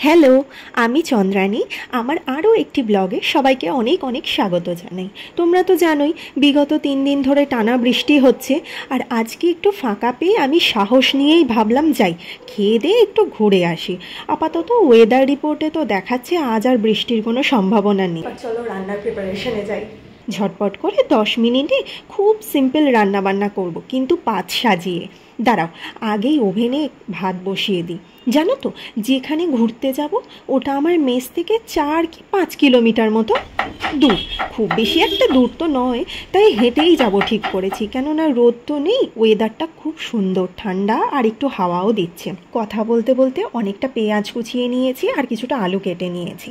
Hello, আমি চন্দ্রানী। আমার আরও একটি ব্লগে সবাইকে অনেক অনেক স্বাগত জানাই। তোমরা তো জানোই বিগত 3 দিন ধরে টানা বৃষ্টি হচ্ছে, আর আজকে একটু ফাঁকা পেয়ে আমি সাহস নিয়েই ভাবলাম যাই খেয়ে দিয়ে একটু ঘুরে আসি। আপাতত ওয়েদার রিপোর্টে তো দেখাচ্ছে আজ আর বৃষ্টির কোনো সম্ভাবনা নেই। চলো রান্নার প্রিপারেশনে যাই। ঝটপট করে 10 মিনিটে খুব সিম্পল রান্নাবান্না করব, কিন্তু পাত সাজিয়ে। দাঁড়াও, আগেই ওভেনে ভাত বসিয়ে দিই। জানো তো, যেখানে ঘুরতে যাব ওটা আমার মেস থেকে 4 কি 5 কিলোমিটার মতো দূর। খুব বেশি একটা দূর তো নয়, তাই হেঁটেই যাব ঠিক করেছি। কেননা রোদ তো নেই, ওয়েদারটা খুব সুন্দর, ঠান্ডা, আর একটু হাওয়াও দিচ্ছে। কথা বলতে বলতে অনেকটা পেঁয়াজ কুচিয়ে নিয়েছি আর কিছুটা আলু কেটে নিয়েছি।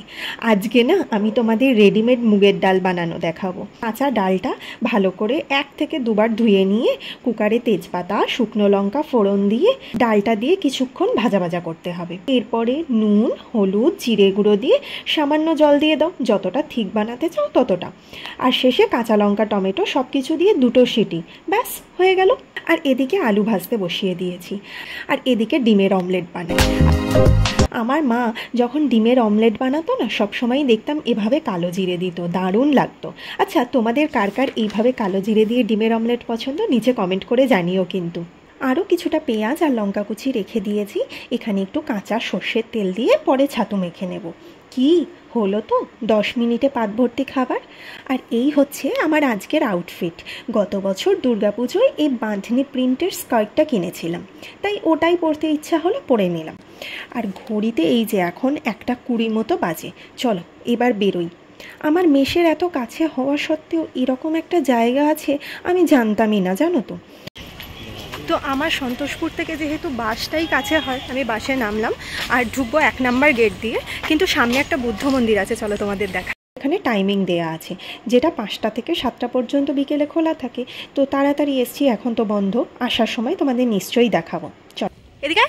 আজকে না আমি তোমাদের রেডিমেড মুগের ডাল বানানো দেখাবো। কাঁচা ডালটা ভালো করে 1 থেকে 2 বার ধুয়ে নিয়ে কুকারে তেজপাতা, শুকনো লঙ্কা ফোড়ন দিয়ে ডালটা দিয়ে কিছুক্ষণ ভাজা ভাজা করতে হবে। এরপরে নুন, হলুদ, জিরে গুঁড়ো দিয়ে সামান্য জল দিয়ে দাও, যতটা ঠিক বানাতে চাও ততটা। আর শেষে কাঁচা লঙ্কা, টমেটো সব কিছু দিয়ে 2টো সিটি, ব্যাস হয়ে গেল। আর এদিকে আলু ভাজতে বসিয়ে দিয়েছি, আর এদিকে ডিমের অমলেট বানাই। আমার মা যখন ডিমের অমলেট বানাতো না, সবসময়ই দেখতাম এভাবে কালো জিরে দিত, দারুণ লাগতো। আচ্ছা, তোমাদের কার কার এইভাবে কালো জিরে দিয়ে ডিমের অমলেট পছন্দ, নিচে কমেন্ট করে জানিও কিন্তু। আরও কিছুটা পেঁয়াজ আর লঙ্কা কুচি রেখে দিয়েছি। এখানে একটু কাঁচা সর্ষের তেল দিয়ে পরে ছাতু মেখে নেব। কি হলো তো 10 মিনিটে পাত ভর্তি খাবার। আর এই হচ্ছে আমার আজকের আউটফিট। গত বছর দুর্গাপুজোয় এই বাঁধনি প্রিন্টের স্কার্টটা কিনেছিলাম, তাই ওটাই পরতে ইচ্ছা হলো, পরে নিলাম। আর ঘড়িতে এই যে এখন 1:20 মতো বাজে। চলো এবার বেরোই। আমার মেসের এত কাছে হওয়া সত্ত্বেও এরকম একটা জায়গা আছে আমি জানতামই না, জানো তো। তো আমার সন্তোষপুর থেকে যেহেতু বাসটাই কাছে হয়, আমি বাসে নামলাম আর ঢুকবো 1 নাম্বার গেট দিয়ে। কিন্তু সামনে একটা বুদ্ধ মন্দির আছে, চলো তোমাদের দেখা। এখানে টাইমিং দেয়া আছে, যেটা 5টা থেকে 7টা পর্যন্ত বিকেলে খোলা থাকে। তো তাড়াতাড়ি এসছি, এখন তো বন্ধ। আসার সময় তোমাদের নিশ্চয়ই দেখাবো। চলো এদিকে।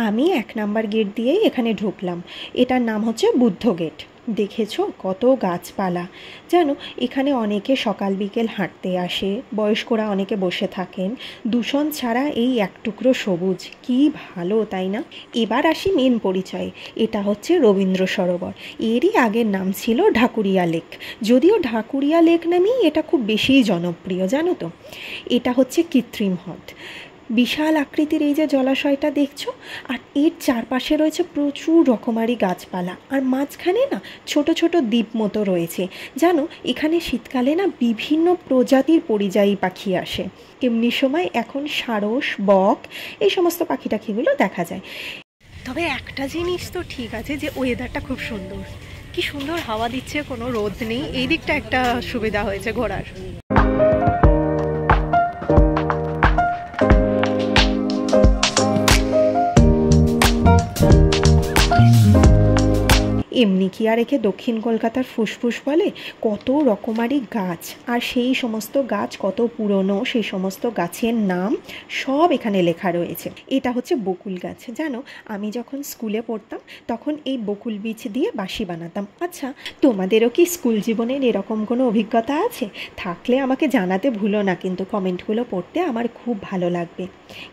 আমি 1 নাম্বার গেট দিয়েই এখানে ঢুকলাম। এটার নাম হচ্ছে বুদ্ধ গেট। দেখেছো কত গাছপালা। জানো, এখানে অনেকে সকাল বিকেল হাঁটতে আসে, বয়স্করা অনেকে বসে থাকেন। দূষণ ছাড়া এই এক টুকরো সবুজ, কি ভালো, তাই না? এবার আসি মেন পরিচয়ে। এটা হচ্ছে রবীন্দ্র সরোবর। এরই আগের নাম ছিল ঢাকুরিয়া লেক। যদিও ঢাকুরিয়া লেক নামেই এটা খুব বেশিই জনপ্রিয়, জানো তো। এটা হচ্ছে কৃত্রিম হ্রদ। বিশাল আকৃতির এই যে জলাশয়টা দেখছো, আর এর চারপাশে রয়েছে প্রচুর রকমারি গাছপালা, আর মাঝখানে না ছোট ছোট দ্বীপ মতো রয়েছে। জানো, এখানে শীতকালে না বিভিন্ন প্রজাতির পরিযায়ী পাখি আসে। এমনি সময় এখন সারস, বক, এই সমস্ত পাখি টাখিগুলো দেখা যায়। তবে একটা জিনিস তো ঠিক আছে, যে ওয়েদারটা খুব সুন্দর। কি সুন্দর হাওয়া দিচ্ছে, কোনো রোদ নেই। এই দিকটা একটা সুবিধা হয়েছে ঘোরার। এমনি কি আর একে দক্ষিণ কলকাতার ফুসফুস বলে? কত রকমারি গাছ, আর সেই সমস্ত গাছ কত পুরনো, সেই সমস্ত গাছের নাম সব এখানে লেখা রয়েছে। এটা হচ্ছে বকুল গাছ। জানো, আমি যখন স্কুলে পড়তাম তখন এই বকুল বীজ দিয়ে বাঁশি বানাতাম। আচ্ছা, তোমাদেরও কি স্কুল জীবনের এরকম কোনো অভিজ্ঞতা আছে? থাকলে আমাকে জানাতে ভুলো না, কিন্তু কমেন্টগুলো পড়তে আমার খুব ভালো লাগবে।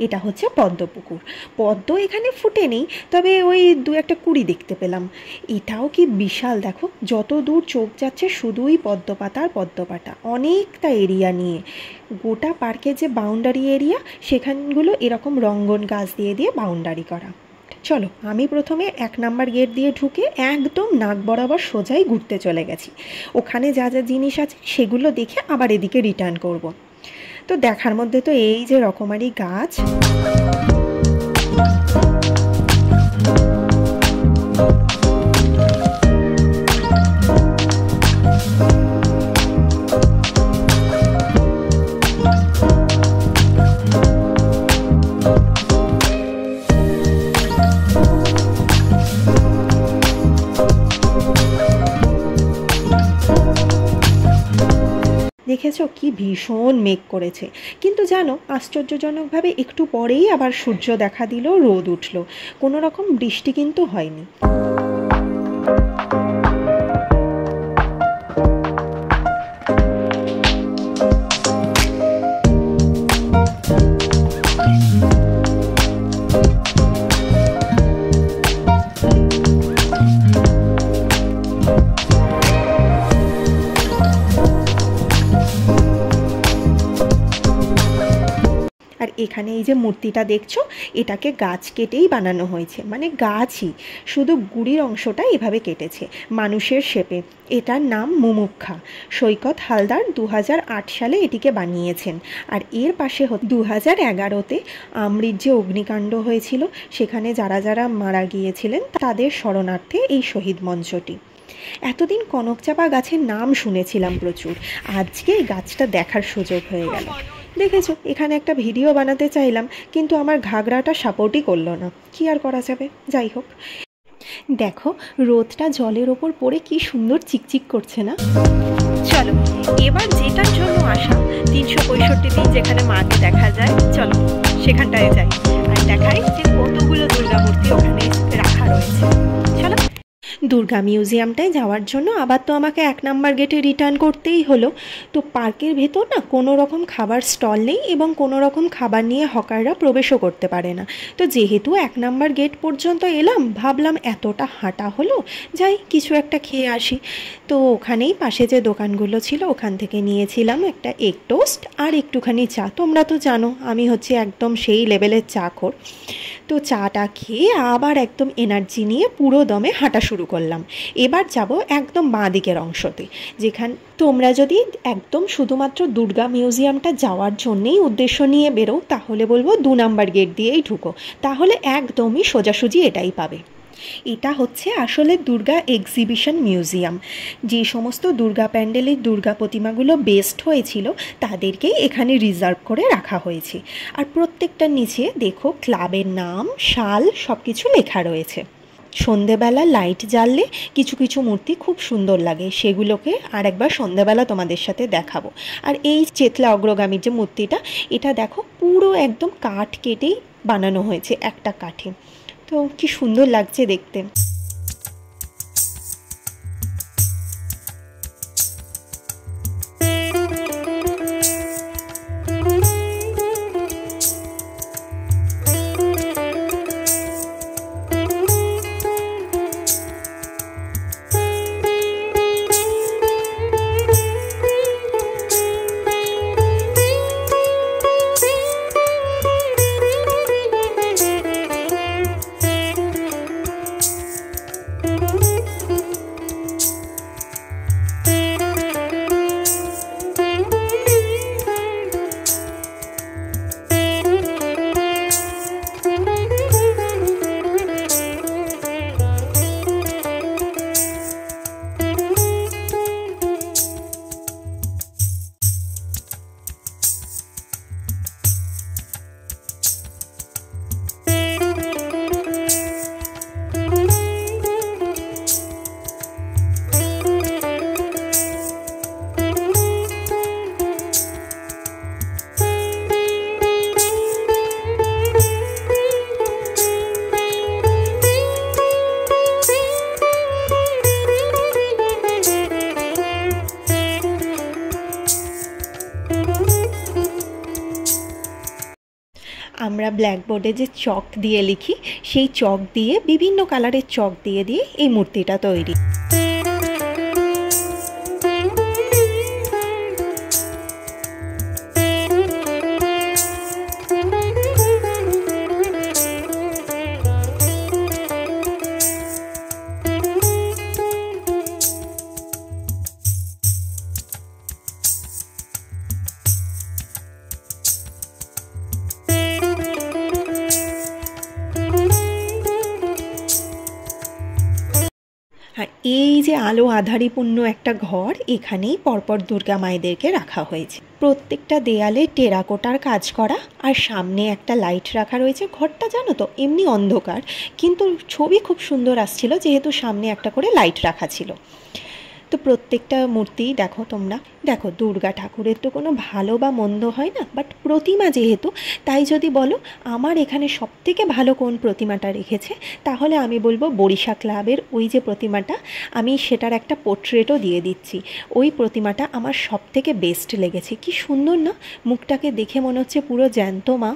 এটা হচ্ছে পদ্মপুকুর। পদ্ম এখানে ফুটে নেই, তবে ওই 2-1টা কুড়ি দেখতে পেলাম। এটাও কি বিশাল, দেখো যত দূর চোখ যাচ্ছে শুধুই পদ্মপাতা আর পদ্মপাতা, অনেকটা এরিয়া নিয়ে। গোটা পার্কের যে বাউন্ডারি এরিয়া, সেখানগুলো এরকম রঙ্গন গাছ দিয়ে দিয়ে বাউন্ডারি করা। চলো, আমি প্রথমে 1 নাম্বার গেট দিয়ে ঢুকে একদম নাক বরাবর সোজাই ঘুরতে চলে গেছি। ওখানে যা যা জিনিস আছে সেগুলো দেখে আবার এদিকে রিটার্ন করব। তো দেখার মধ্যে তো এই যে রকমারি গাছ, দেখেছো কি ভীষণ মেঘ করেছে, কিন্তু জানো আশ্চর্যজনকভাবে একটু পরেই আবার সূর্য দেখা দিল, রোদ উঠল, কোনো রকম বৃষ্টি কিন্তু হয়নি। আর এখানে এই যে মূর্তিটা দেখছো, এটাকে গাছ কেটেই বানানো হয়েছে, মানে গাছই, শুধু গুড়ির অংশটা এভাবে কেটেছে মানুষের শেপে। এটার নাম মুমুক্ষা। সৈকত হালদার 2008 সালে এটিকে বানিয়েছেন। আর এর পাশে 2011-তে আমৃত যে অগ্নিকাণ্ড হয়েছিল, সেখানে যারা যারা মারা গিয়েছিলেন তাদের স্মরণার্থে এই শহীদ মঞ্চটি। এতদিন কনকচাপা গাছের নাম শুনেছিলাম প্রচুর, আজকে এই গাছটা দেখার সুযোগ হয়ে গেল। দেখেছো, এখানে একটা ভিডিও বানাতে চাইলাম, কিন্তু আমার ঘাগরাটা সাপোর্টই করলো না, কি আর করা যাবে। যাই হোক, দেখো রোদটা জলের ওপর পড়ে কি সুন্দর চিকচিক করছে না। চলো এবার যেটার জন্য আসা 365 দিন যেখানে মাকে দেখা যায়, চলো সেখানটায় যাই আর দেখাই যে কতগুলো দুর্গা মূর্তি ওখানে রাখা রয়েছে। চলো, দুর্গা মিউজিয়ামটায় যাওয়ার জন্য আবার তো আমাকে 1 নাম্বার গেটে রিটার্ন করতেই হলো। তো পার্কের ভেতর না কোনো রকম খাবার স্টল নেই এবং কোনো রকম খাবার নিয়ে হকাররা প্রবেশও করতে পারে না। তো যেহেতু 1 নাম্বার গেট পর্যন্ত এলাম, ভাবলাম এতটা হাঁটা হলো, যাই কিছু একটা খেয়ে আসি। তো ওখানেই পাশে যে দোকানগুলো ছিল ওখান থেকে নিয়েছিলাম একটা এগ টোস্ট আর একটুখানি চা। তোমরা তো জানো আমি হচ্ছে একদম সেই লেভেলের চা খোর। তো চাটা খেয়ে আবার একদম এনার্জি নিয়ে পুরো দমে হাঁটা শুরু করলাম। এবার যাব একদম বাঁ দিকের অংশতে, যেখানে তোমরা যদি একদম শুধুমাত্র দুর্গা মিউজিয়ামটা যাওয়ার জন্যেই উদ্দেশ্য নিয়ে বেরো, তাহলে বলবো 2 নাম্বার গেট দিয়েই ঢুকো, তাহলে একদমই সোজাসুজি এটাই পাবে। এটা হচ্ছে আসলে দুর্গা এক্সিবিশন মিউজিয়াম। যে সমস্ত দুর্গা প্যান্ডেলের দুর্গা প্রতিমাগুলো বেস্ট হয়েছিল তাদেরকেই এখানে রিজার্ভ করে রাখা হয়েছে। আর প্রত্যেকটার নিচে দেখো ক্লাবের নাম, সাল সব কিছু লেখা রয়েছে। সন্ধেবেলা লাইট জ্বাললে কিছু কিছু মূর্তি খুব সুন্দর লাগে, সেগুলোকে আর একবার সন্ধেবেলা তোমাদের সাথে দেখাবো। আর এই চেতলা অগ্রগামীর যে মূর্তিটা, এটা দেখো পুরো একদম কাঠ কেটেই বানানো হয়েছে, একটা কাঠে। তো কি সুন্দর লাগছে দেখতে। আমরা ব্ল্যাকবোর্ডে যে চক দিয়ে লিখি, সেই চক দিয়ে বিভিন্ন কালারের চক দিয়ে দিয়ে এই মূর্তিটা তৈরি। আর এই যে আলো আঁধারিপূর্ণ একটা ঘর, এখানেই পরপর দুর্গা মায়েদেরকে রাখা হয়েছে। প্রত্যেকটা দেয়ালে টেরাকোটার কাজ করা, আর সামনে একটা লাইট রাখা রয়েছে। ঘরটা জানো তো এমনি অন্ধকার, কিন্তু ছবি খুব সুন্দর আসছিল যেহেতু সামনে একটা করে লাইট রাখা ছিল। তো প্রত্যেকটা মূর্তিই দেখো তোমরা, দেখো দুর্গা ঠাকুরের তো কোনো ভালো বা মন্দ হয় না, বাট প্রতিমা যেহেতু, তাই যদি বলো আমার এখানে সবথেকে ভালো কোন প্রতিমাটা রেখেছে, তাহলে আমি বলবো বরিশা ক্লাবের ওই যে প্রতিমাটা, আমি সেটার একটা পোর্ট্রেটও দিয়ে দিচ্ছি। ওই প্রতিমাটা আমার সবথেকে বেস্ট লেগেছে। কি সুন্দর না, মুখটাকে দেখে মনে হচ্ছে পুরো জ্যান্ত মা।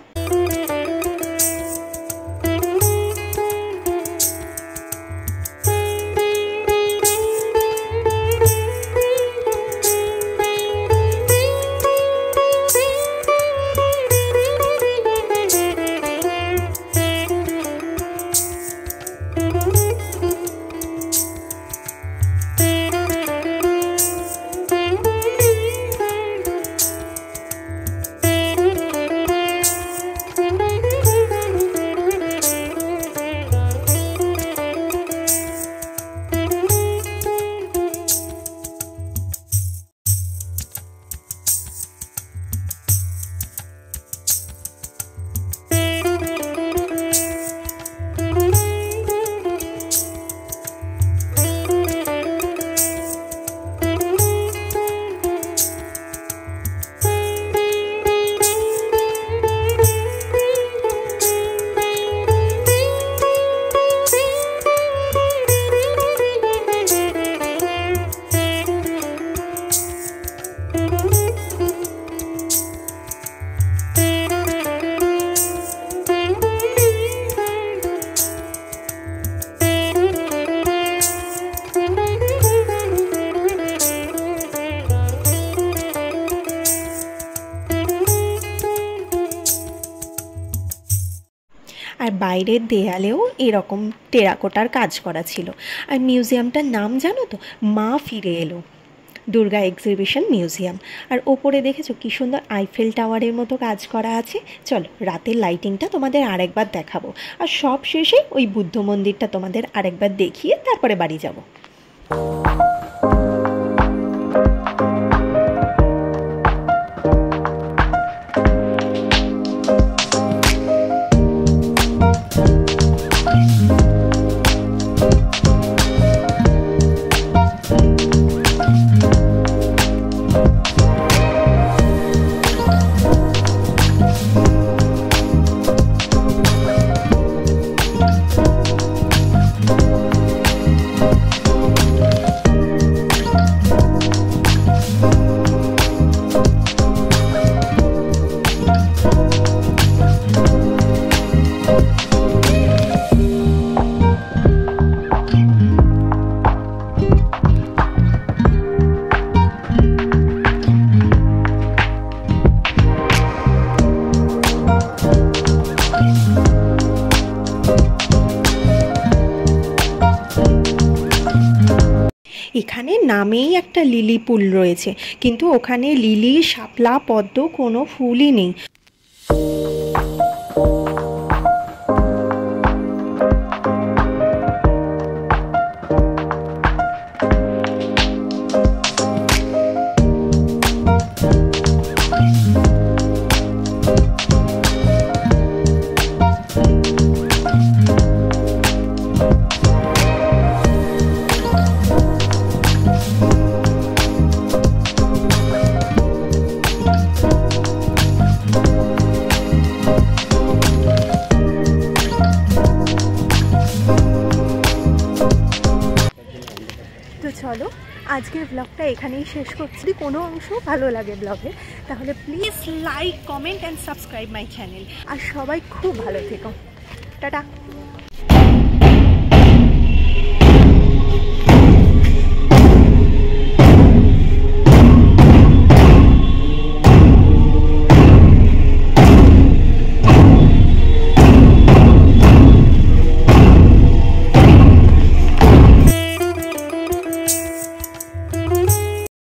আর বাইরের দেয়ালেও এরকম টেরাকোটার কাজ করা ছিল। আর মিউজিয়ামটার নাম জানো তো, মা ফিরে এলো দুর্গা এক্সিবিশন মিউজিয়াম। আর ওপরে দেখেছো কী সুন্দর আইফেল টাওয়ারের মতো কাজ করা আছে। চলো রাতের লাইটিংটা তোমাদের আরেকবার দেখাবো, আর সব শেষে ওই বুদ্ধ মন্দিরটা তোমাদের আরেকবার দেখিয়ে তারপরে বাড়ি যাব। এখানে নামেই একটা লিলি পুল রয়েছে, কিন্তু ওখানে লিলি, শাপলা, পদ্ম কোনো ফুলই নেই। তো চলো আজকের ব্লগটা এখানেই শেষ করছি। যদি কোনো অংশ ভালো লাগে ব্লগে, তাহলে please like, comment and subscribe my channel. আর সবাই খুব ভালো থেকো। টাটা।